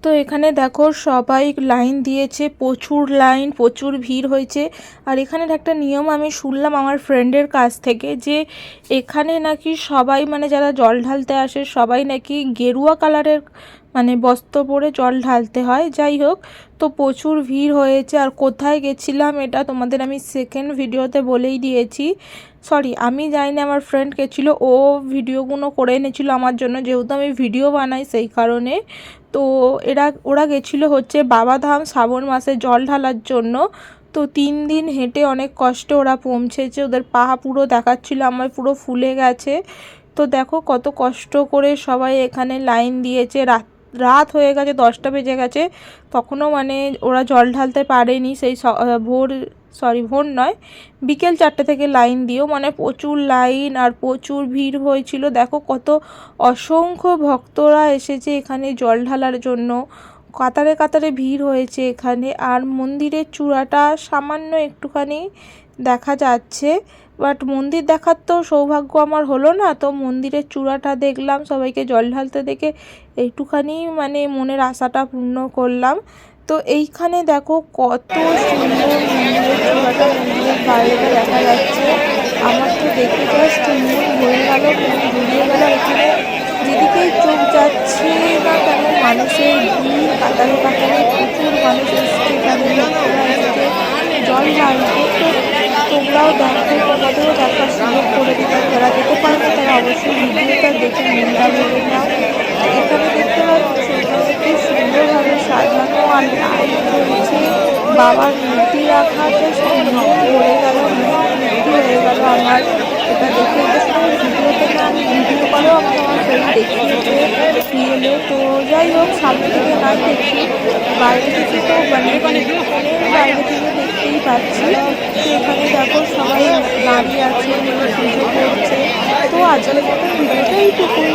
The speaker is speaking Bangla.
তো এখানে দেখো সবাই লাইন দিয়েছে, প্রচুর লাইন, প্রচুর ভিড় হয়েছে। আর এখানের একটা নিয়ম আমি শুনলাম আমার ফ্রেন্ডের কাছ থেকে, যে এখানে নাকি সবাই মানে যারা জল ঢালতে আসে সবাই নাকি গেরুয়া কালারের মানে বস্ত্র পরে জল ঢালতে হয়। যাই হোক, তো প্রচুর ভিড় হয়েছে। আর কোথায় গেছিলাম এটা তোমাদের আমি সেকেন্ড ভিডিওতে বলেই দিয়েছি। সরি, আমি যাইনি, আমার ফ্রেন্ড গেছিলো, ও ভিডিওগুলো করে এনেছিলো আমার জন্য, যেহেতু আমি ভিডিও বানাই সেই কারণে। তো ওরা গেছিলো হচ্ছে বাবাধাম শ্রাবণ মাসে জল ঢালার জন্য। তো 3 দিন হেঁটে অনেক কষ্টে ওরা পৌঁছেছে, ওদের পা পুরো দেখাচ্ছিলো আমার পুরো ফুলে গেছে। তো দেখো কত কষ্ট করে সবাই এখানে লাইন দিয়েছে। রাত হয়ে গেছে, 10টা বেজে গেছে, তখনও মানে ওরা জল ঢালতে পারেনি। সেই ভোর নয়, বিকেল 4টে থেকে লাইন দিয়েও মানে প্রচুর লাইন আর প্রচুর ভিড় হয়েছিল। দেখো কত অসংখ্য ভক্তরা এসেছে এখানে জল ঢালার জন্য, কাতারে কাতারে ভিড় হয়েছে এখানে। আর মন্দিরের চূড়াটা সামান্য একটুখানি দেখা যাচ্ছে, বাট মন্দির দেখার তো সৌভাগ্য আমার হলো না। তো মন্দিরের চূড়াটা দেখলাম, সবাইকে জল ঢালতে দেখে একটুখানি মানে মনের আশাটা পূর্ণ করলাম। তো এইখানে দেখো কত সুন্দর মন্দিরের চূড়াটা, মন্দিরের বাইরেটা দেখা যাচ্ছে। আমার তো দেখে জাস্ট মন ভরে গেল, মন জুড়িয়ে গেল। এখানে যেদিকেই চোখ যাচ্ছে না কেন মানুষের ভিড়, কাতারে কাতারে প্রচুর মানুষ এসছে এখানে, ভক্তরা এসেছে জল ঢালতে। তো তোমরাও দেখো, তোমাদেরও দেখার সুযোগ করে দিলাম, যারা যেতে পারবে তারা অবশ্যই ভিডিওটা দেখে মনটা ভরে নাও। এখানে দেখতে পাচ্ছ এখানে কি সুন্দরভাবে সাজানো আর লাইট চলছে, বাবার মূর্তি রাখা, জাস্ট মন ভরে গেল, মূর্তি হয়ে গেল আমার এটা দেখে। ভিডিওতে না আমি ভিডিও করেও আমি আমার ফ্রেন্ড দেখিয়েছে রিয়েলে। তো যাই হোক, সামনে থেকে না দেখি, বাইরে থেকে তো মানে ফোনের বাইরে থেকে দেখতেই পাচ্ছি। তো এখানে দেখো সবাই দাঁড়িয়ে আছে, পুজো করছে। তো আজকের মতো ভিডিওটা এইটুকুই।